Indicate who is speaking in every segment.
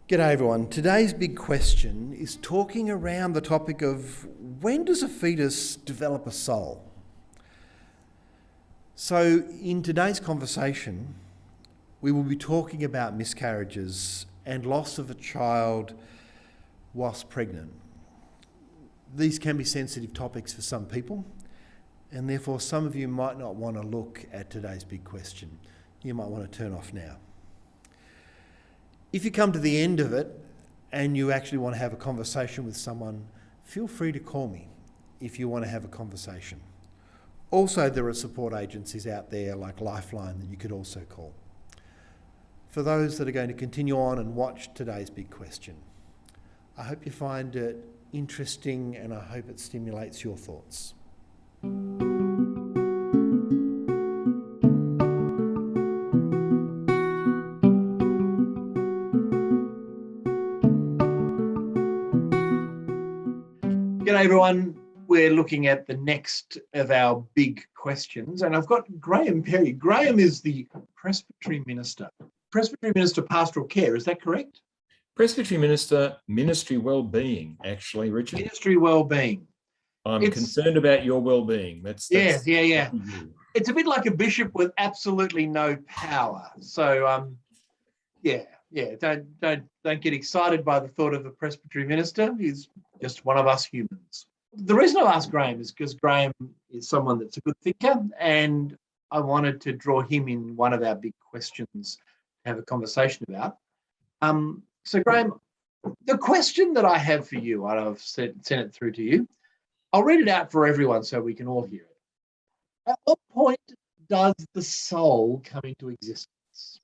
Speaker 1: G'day everyone. Today's big question is talking around the topic of when does a fetus develop a soul? So in today's conversation, we will be talking about miscarriages and loss of a child whilst pregnant. These can be sensitive topics for some people, and therefore some of you might not want to look at today's big question. You might want to turn off now. If you come to the end of it and you actually want to have a conversation with someone, feel free to call me if you want to have a conversation. Also, there are support agencies out there like Lifeline that you could also call. For those that are going to continue on and watch today's big question, I hope you find it interesting and I hope it stimulates your thoughts. G'day everyone, we're looking at the next of our big questions and I've got Graham Perry. Graham is the Presbytery Minister. Presbytery Minister Pastoral Care, is that correct?
Speaker 2: Presbytery Minister, Ministry Wellbeing, actually, Richard.
Speaker 1: Ministry Wellbeing.
Speaker 2: I'm concerned about your well-being. That's
Speaker 1: yeah. It's a bit like a bishop with absolutely no power. So don't get excited by the thought of a Presbytery Minister. He's just one of us humans. The reason I asked Graham is because Graham is someone that's a good thinker, and I wanted to draw him in one of our big questions to have a conversation about. So Graham, the question that I have for you, and I've sent it through to you, I'll read it out for everyone so we can all hear it. At what point does the soul come into existence?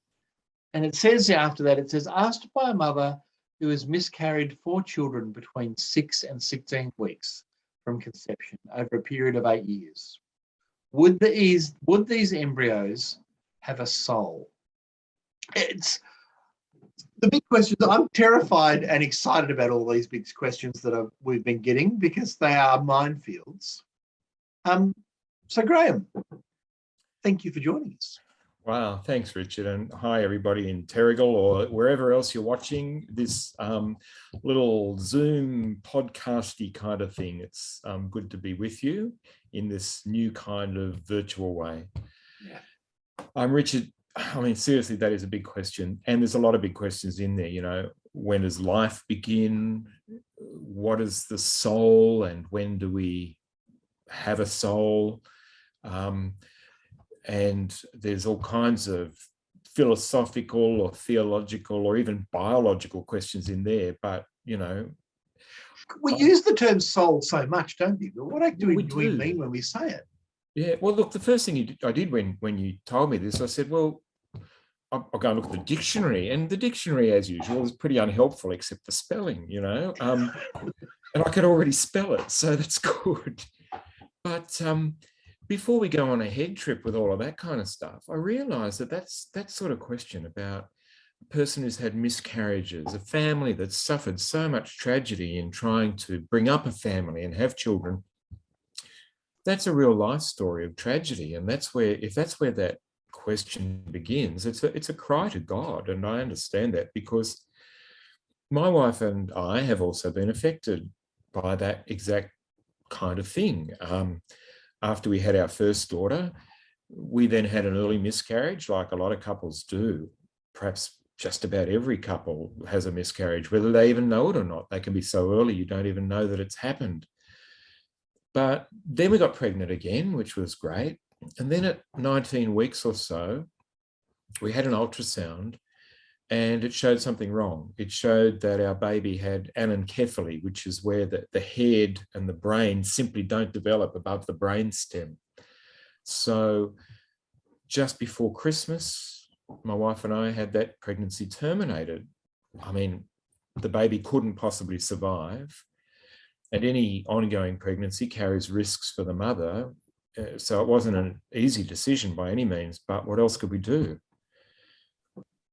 Speaker 1: And it says after that, it says, asked by a mother who has miscarried 4 children between 6 and 16 weeks from conception over a period of 8 years. Would these embryos have a soul? It's the big question. I'm terrified and excited about all these big questions that we've been getting because they are minefields. So Graham, thank you for joining us.
Speaker 2: Wow, thanks, Richard, and hi everybody in Terrigal or wherever else you're watching this little Zoom podcasty kind of thing. It's good to be with you in this new kind of virtual way.
Speaker 1: Yeah.
Speaker 2: I'm Richard. I mean, seriously, that is a big question, and there's a lot of big questions in there. You know, when does life begin? What is the soul, and when do we have a soul? And there's all kinds of philosophical or theological or even biological questions in there. But, you know,
Speaker 1: we use the term soul so much, don't we? But what do we mean when we say it?
Speaker 2: Yeah, well, look, the first thing I did when you told me this, I said, well, I'll go and look at the dictionary. And the dictionary, as usual, is pretty unhelpful, except the spelling, you know. And I could already spell it, so that's good. But before we go on a head trip with all of that kind of stuff, I realised that sort of question about a person who's had miscarriages, a family that's suffered so much tragedy in trying to bring up a family and have children, that's a real life story of tragedy. And if that's where that question begins, it's a cry to God. And I understand that because my wife and I have also been affected by that exact kind of thing. After we had our first daughter, we then had an early miscarriage, like a lot of couples do. Perhaps just about every couple has a miscarriage, whether they even know it or not. They can be so early you don't even know that it's happened. But then we got pregnant again, which was great. And then at 19 weeks or so, we had an ultrasound and it showed something wrong. It showed that our baby had anencephaly, which is where the head and the brain simply don't develop above the brainstem. So just before Christmas, my wife and I had that pregnancy terminated. I mean, the baby couldn't possibly survive. And any ongoing pregnancy carries risks for the mother. So it wasn't an easy decision by any means, but what else could we do?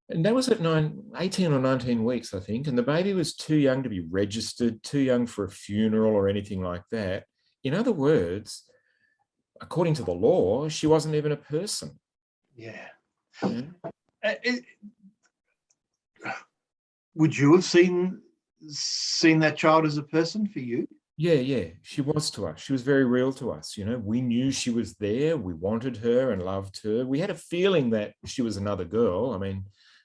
Speaker 2: And that was at 18 or 19 weeks, I think. And the baby was too young to be registered, too young for a funeral or anything like that. In other words, according to the law, she wasn't even a person.
Speaker 1: Yeah. Would you have seen that child as a person for you?
Speaker 2: Yeah, she was to us. She was very real to us. We knew she was there. We wanted her and loved her. We had a feeling that she was another girl. I mean,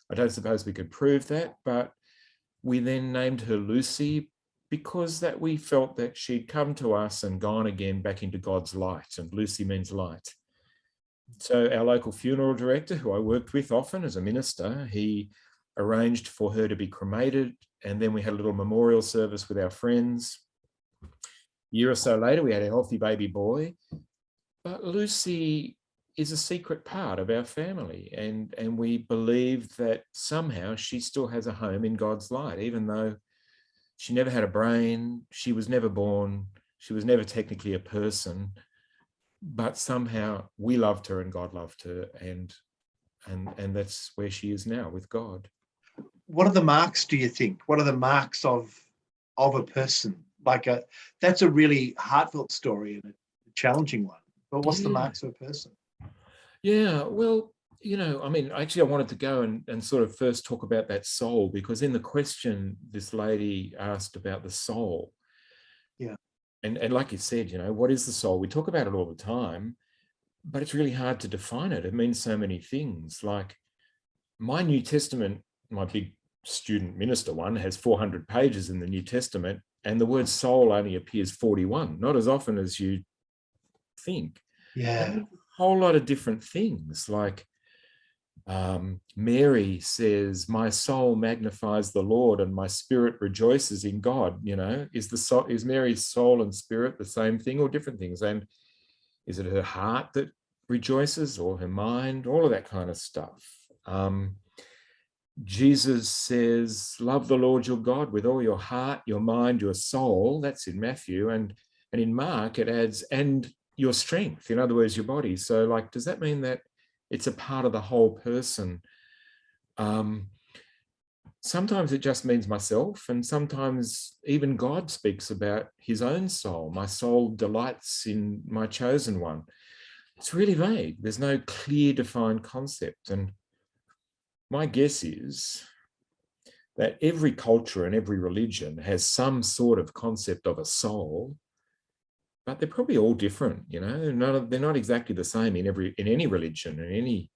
Speaker 2: I don't suppose we could prove that, but we then named her Lucy because that we felt that she'd come to us and gone again back into God's light, and Lucy means light. So our local funeral director, who I worked with often as a minister, he arranged for her to be cremated, and then we had a little memorial service with our friends. A year or so later, we had a healthy baby boy, but Lucy is a secret part of our family, and we believe that somehow she still has a home in God's light, even though she never had a brain, she was never born, she was never technically a person, but somehow we loved her and God loved her, and that's where she is now with God.
Speaker 1: What are the marks, do you think? What are the marks of a person? That's a really heartfelt story and a challenging one. But what's the marks of a person?
Speaker 2: Yeah, well, I mean, actually, I wanted to go and sort of first talk about that soul, because in the question, this lady asked about the soul.
Speaker 1: Yeah.
Speaker 2: And like you said, what is the soul? We talk about it all the time, but it's really hard to define it. It means so many things. Like my New Testament, my big student minister one, has 400 pages in the New Testament, and the word soul only appears 41, not as often as you think.
Speaker 1: Yeah.
Speaker 2: A whole lot of different things. Like Mary says, "My soul magnifies the Lord, and my spirit rejoices in God." Is Mary's soul and spirit the same thing or different things? And is it her heart that rejoices, or her mind? All of that kind of stuff. Jesus says, "Love the Lord your God with all your heart, your mind, your soul." That's in Matthew, and in Mark it adds, "and your strength." In other words, your body. So, does that mean that it's a part of the whole person? Sometimes it just means myself, and sometimes even God speaks about his own soul. My soul delights in my chosen one. It's really vague. There's no clear defined concept. And my guess is that every culture and every religion has some sort of concept of a soul, but they're probably all different. They're not exactly the same in any religion, and any,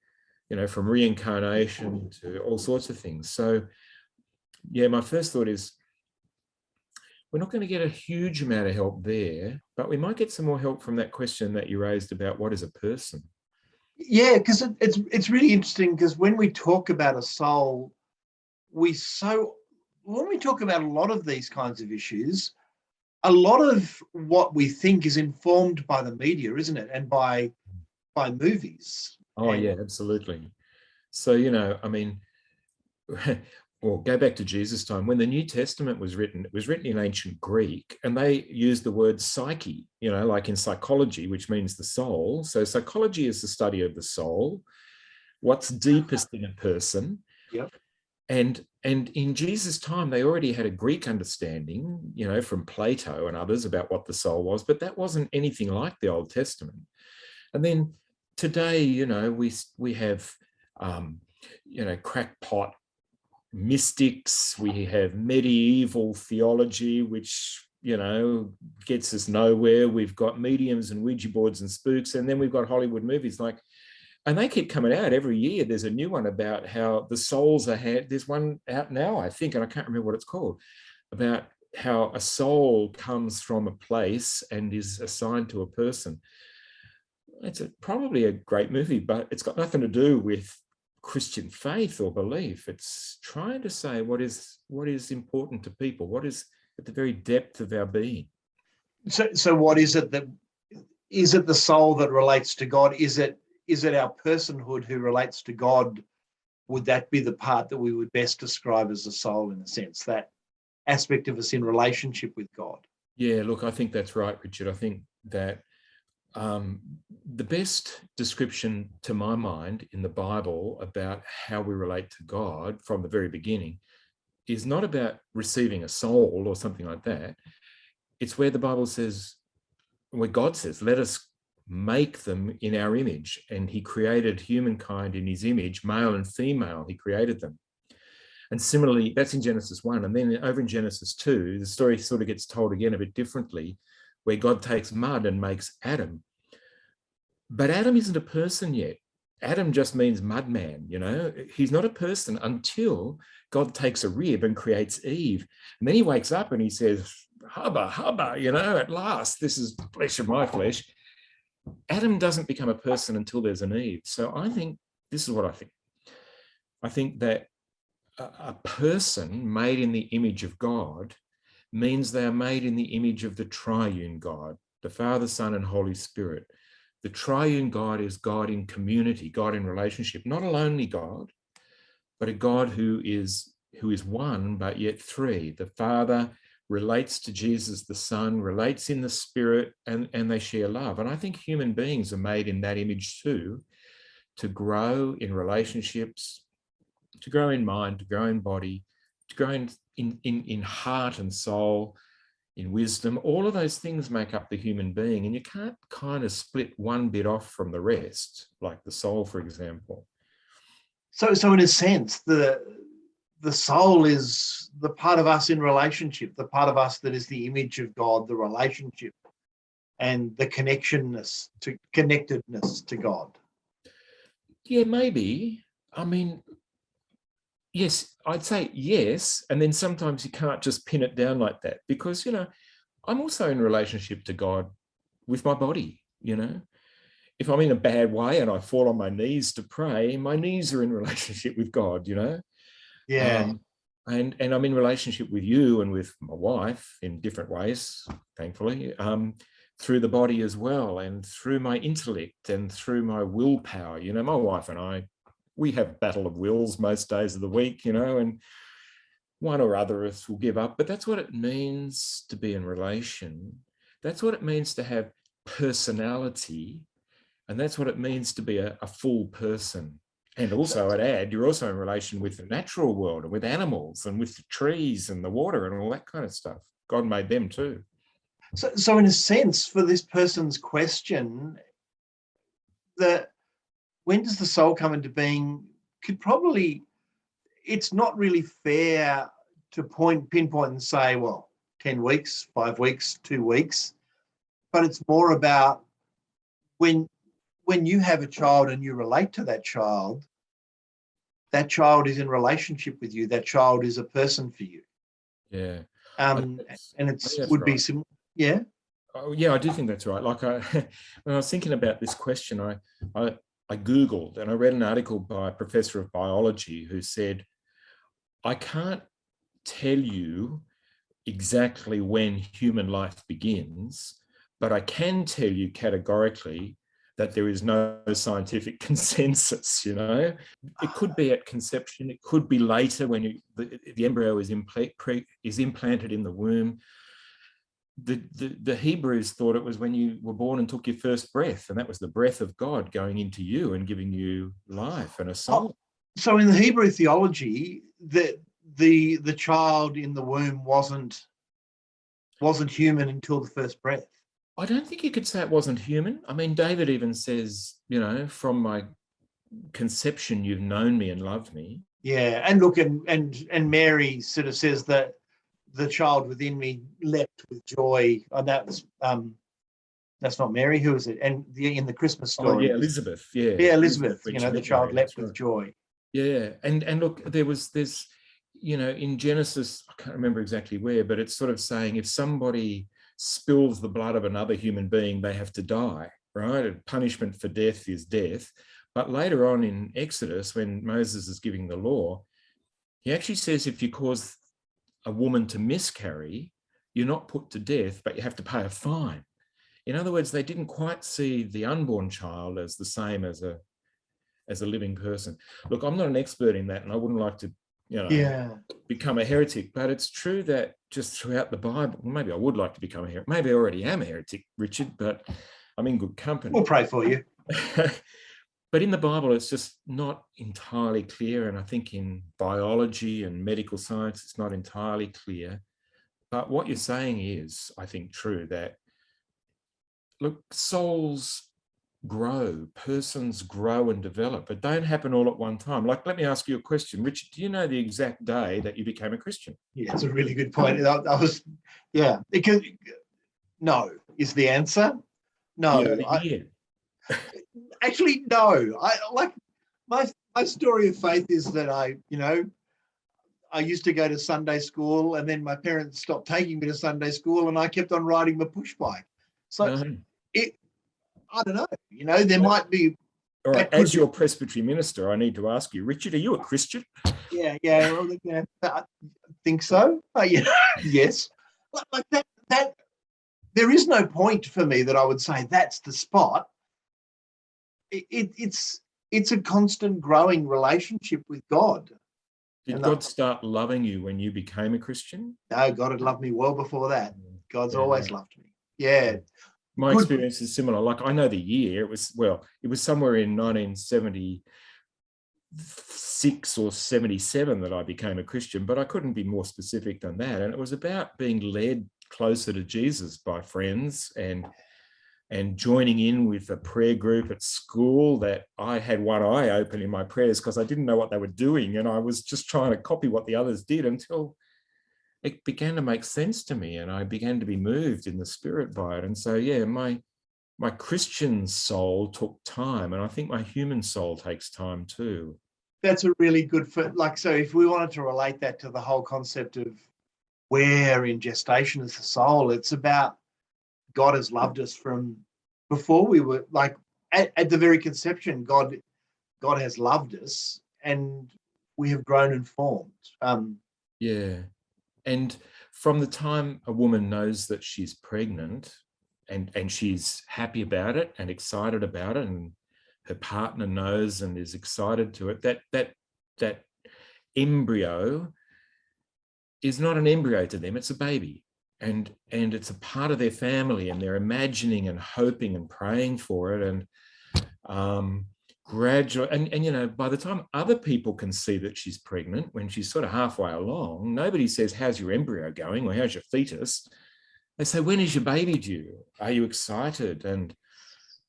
Speaker 2: from reincarnation to all sorts of things. So yeah, my first thought is we're not going to get a huge amount of help there, but we might get some more help from that question that you raised about what is a person.
Speaker 1: Yeah, because it's really interesting, because when we talk about a soul, when we talk about a lot of these kinds of issues, a lot of what we think is informed by the media, isn't it? And by movies.
Speaker 2: Oh, yeah, absolutely. So, I mean, well, go back to Jesus' time. When the New Testament was written, it was written in ancient Greek, and they used the word psyche, like in psychology, which means the soul. So psychology is the study of the soul, what's deepest in a person.
Speaker 1: Yep.
Speaker 2: And in Jesus' time, they already had a Greek understanding, from Plato and others about what the soul was, but that wasn't anything like the Old Testament. And then today, we have, crackpot mystics, we have medieval theology, which, gets us nowhere. We've got mediums and Ouija boards and spooks, and then we've got Hollywood movies and they keep coming out every year. There's a new one about how the souls are there's one out now, I think, and I can't remember what it's called, about how a soul comes from a place and is assigned to a person. It's probably a great movie, but it's got nothing to do with Christian faith or belief. It's trying to say what is important to people, what is at the very depth of our being.
Speaker 1: So what is it the soul that relates to God? Is it our personhood who relates to God? Would that be the part that we would best describe as a soul, in a sense, that aspect of us in relationship with God?
Speaker 2: Yeah, look, I think that's right, Richard. I think that the best description, to my mind, in the Bible about how we relate to God from the very beginning is not about receiving a soul or something like that. It's where the Bible says, where God says, "Let us make them in our image." And he created humankind in his image, male and female, he created them. And similarly, that's in Genesis 1. And then over in Genesis 2, the story sort of gets told again a bit differently, where God takes mud and makes Adam. But Adam isn't a person yet. Adam just means mud man, you know. He's not a person until God takes a rib and creates Eve. And then he wakes up and he says, hubba, hubba, you know, at last, this is flesh of my flesh. Adam doesn't become a person until there's an Eve. So I think, this is what I think. I think that a person made in the image of God means they are made in the image of the Triune God, the Father, Son, and Holy Spirit. The Triune God is God in community, God in relationship, not a lonely God, but a God who is one, but yet three. The Father relates to Jesus, the Son, relates in the Spirit, and they share love. And I think human beings are made in that image too, to grow in relationships, to grow in mind, to grow in body, to grow in heart and soul, in wisdom. All of those things make up the human being, and you can't kind of split one bit off from the rest, like the soul, for example.
Speaker 1: So in a sense, the soul is the part of us in relationship, the part of us that is the image of God, the relationship and the connectedness to God. Yeah,
Speaker 2: maybe. I mean, yes, I'd say yes. And then sometimes you can't just pin it down like that, because, you know, I'm also in relationship to God with my body, you know. If I'm in a bad way and I fall on my knees to pray, my knees are in relationship with God, you know.
Speaker 1: Yeah.
Speaker 2: And I'm in relationship with you and with my wife in different ways, thankfully, through the body as well, and through my intellect and through my willpower. You know, my wife and I, we have battle of wills most days of the week, you know, and one or other of us will give up. But that's what it means to be in relation. That's what it means to have personality. And that's what it means to be a full person. And also, I'd add, you're also in relation with the natural world and with animals and with the trees and the water and all that kind of stuff. God made them too.
Speaker 1: So in a sense, for this person's question, that when does the soul come into being could probably, it's not really fair to pinpoint and say, well, 10 weeks, 5 weeks, 2 weeks, but it's more about when you have a child and you relate to that child is in relationship with you. That child is a person for you.
Speaker 2: Yeah.
Speaker 1: And would be similar. Yeah.
Speaker 2: Oh, yeah, I do think that's right. Like when I was thinking about this question, I Googled and I read an article by a professor of biology who said, I can't tell you exactly when human life begins, but I can tell you categorically that there is no scientific consensus, you know. It could be at conception, it could be later when the embryo is implanted in the womb. The Hebrews thought it was when you were born and took your first breath, and that was the breath of God going into you and giving you life and a soul.
Speaker 1: So in the Hebrew theology, the child in the womb wasn't human until the first breath.
Speaker 2: I don't think you could say it wasn't human. I mean, David even says, you know, from my conception, you've known me and loved me.
Speaker 1: Yeah, and look, and Mary sort of says that the child within me leapt with joy. And that's not Mary. Who is it? And in the Christmas story,
Speaker 2: Elizabeth. Yeah,
Speaker 1: Elizabeth. You know, the child leapt with joy.
Speaker 2: Yeah, and look, there's, you know, in Genesis, I can't remember exactly where, but it's sort of saying if somebody spills the blood of another human being, they have to die, right? And punishment for death is death. But later on in Exodus, when Moses is giving the law, he actually says if you cause a woman to miscarry, you're not put to death, but you have to pay a fine. In other words, they didn't quite see the unborn child as the same as a living person. Look, I'm not an expert in that, and I wouldn't like to, you know, become a heretic, but it's true that just throughout the Bible, maybe I would like to become a heretic. Maybe I already am a heretic, Richard, but I'm in good company.
Speaker 1: We'll pray for you.
Speaker 2: But in the Bible, it's just not entirely clear. And I think in biology and medical science, it's not entirely clear. But what you're saying is, I think, true, that, look, souls grow, persons grow and develop. It don't happen all at one time. Like, let me ask you a question. Richard, do you know the exact day that you became a Christian?
Speaker 1: Yeah, it's a really good point. Because no is the answer. No,
Speaker 2: Yeah, yeah.
Speaker 1: actually, no. I like my story of faith is that I used to go to Sunday school, and then my parents stopped taking me to Sunday school, and I kept on riding the push bike. So I don't know. There might be.
Speaker 2: All right. As your presbytery minister, I need to ask you, Richard, are you a Christian?
Speaker 1: Yeah. Well, I think so. Yes. Like that. There is no point for me that I would say that's the spot. It's a constant growing relationship with God.
Speaker 2: Did God start loving you when you became a Christian?
Speaker 1: No, God had loved me well before that. God's always loved me. Yeah.
Speaker 2: My experience is similar. Like, I know the year. It was somewhere in 1976 or 77 that I became a Christian, but I couldn't be more specific than that. And it was about being led closer to Jesus by friends and joining in with a prayer group at school that I had one eye open in my prayers because I didn't know what they were doing. And I was just trying to copy what the others did until it began to make sense to me, and I began to be moved in the spirit by it. And so, yeah, my Christian soul took time, and I think my human soul takes time too.
Speaker 1: That's a really good so if we wanted to relate that to the whole concept of where in gestation is the soul, it's about God has loved us from before we were at the very conception. God has loved us, and we have grown and formed.
Speaker 2: Yeah. And from the time a woman knows that she's pregnant and she's happy about it and excited about it, and her partner knows and is excited to it, that embryo is not an embryo to them, it's a baby. And it's a part of their family, and they're imagining and hoping and praying for it. And gradually, and by the time other people can see that she's pregnant, when she's sort of halfway along, nobody says, how's your embryo going, or how's your fetus? They say, when is your baby due? Are you excited? And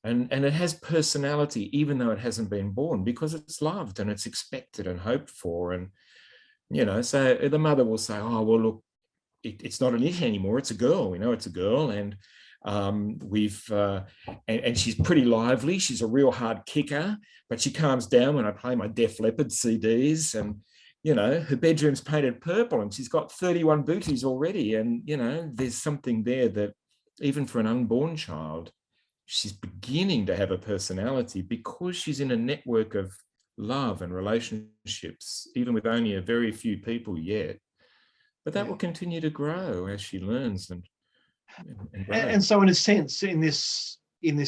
Speaker 2: it has personality, even though it hasn't been born, because it's loved and it's expected and hoped for. And so the mother will say, oh, well, look, it's not an it anymore, it's a girl, it's a girl. And and she's pretty lively. She's a real hard kicker, but she calms down when I play my Def Leppard CDs. And her bedroom's painted purple, and she's got 31 booties already. And there's something there that even for an unborn child, she's beginning to have a personality, because she's in a network of love and relationships, even with only a very few people yet. But that will continue to grow as she learns and
Speaker 1: so, in a sense, in this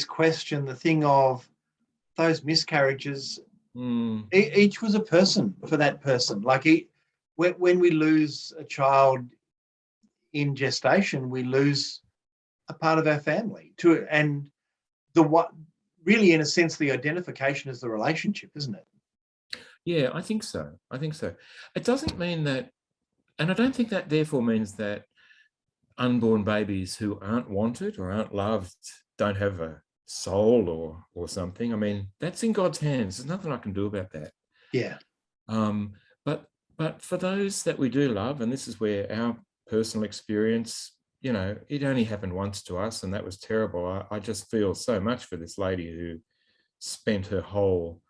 Speaker 1: question, the thing of those miscarriages, each was a person for that person. Like when we lose a child in gestation, we lose a part of our family too. And really, in a sense, the identification is the relationship, isn't it?
Speaker 2: Yeah, I think so. It doesn't mean that, and I don't think that therefore means that unborn babies who aren't wanted or aren't loved don't have a soul or something. I mean, that's in God's hands. There's nothing I can do about that.
Speaker 1: Yeah.
Speaker 2: But for those that we do love, and this is where our personal experience, it only happened once to us, and that was terrible. I just feel so much for this lady who spent her whole,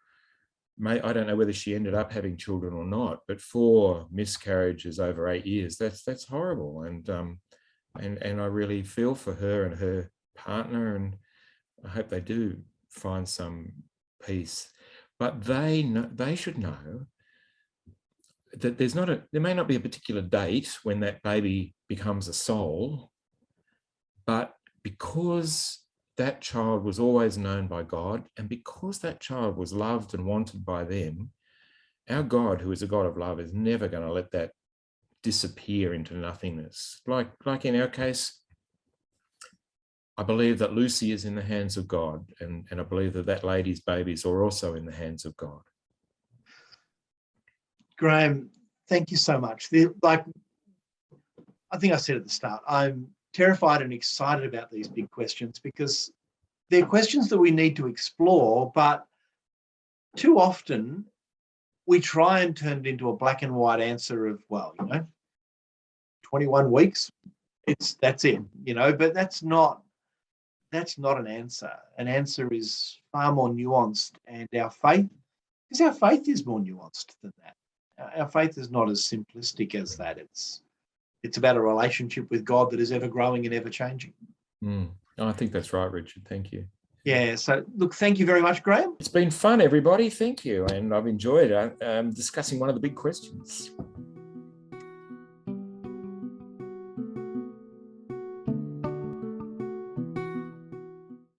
Speaker 2: I don't know whether she ended up having children or not, but 4 miscarriages over 8 years. That's horrible. And I really feel for her and her partner, and I hope they do find some peace. But they should know that there may not be a particular date when that baby becomes a soul, but because that child was always known by God, and because that child was loved and wanted by them, our God, who is a God of love, is never going to let that disappear into nothingness. Like in our case, I believe that Lucy is in the hands of God, and I believe that lady's babies are also in the hands of God.
Speaker 1: Graham, thank you so much. I think I said at the start, I'm terrified and excited about these big questions, because they're questions that we need to explore, but too often we try and turn it into a black and white answer of, 21 weeks, that's it, but that's not an answer. An answer is far more nuanced, and our faith is more nuanced than that. Our faith is not as simplistic as that. It's about a relationship with God that is ever growing and ever changing.
Speaker 2: I think that's right, Richard. Thank you.
Speaker 1: Yeah. So, look, thank you very much, Graham.
Speaker 2: It's been fun, everybody. Thank you. And I've enjoyed discussing one of the big questions.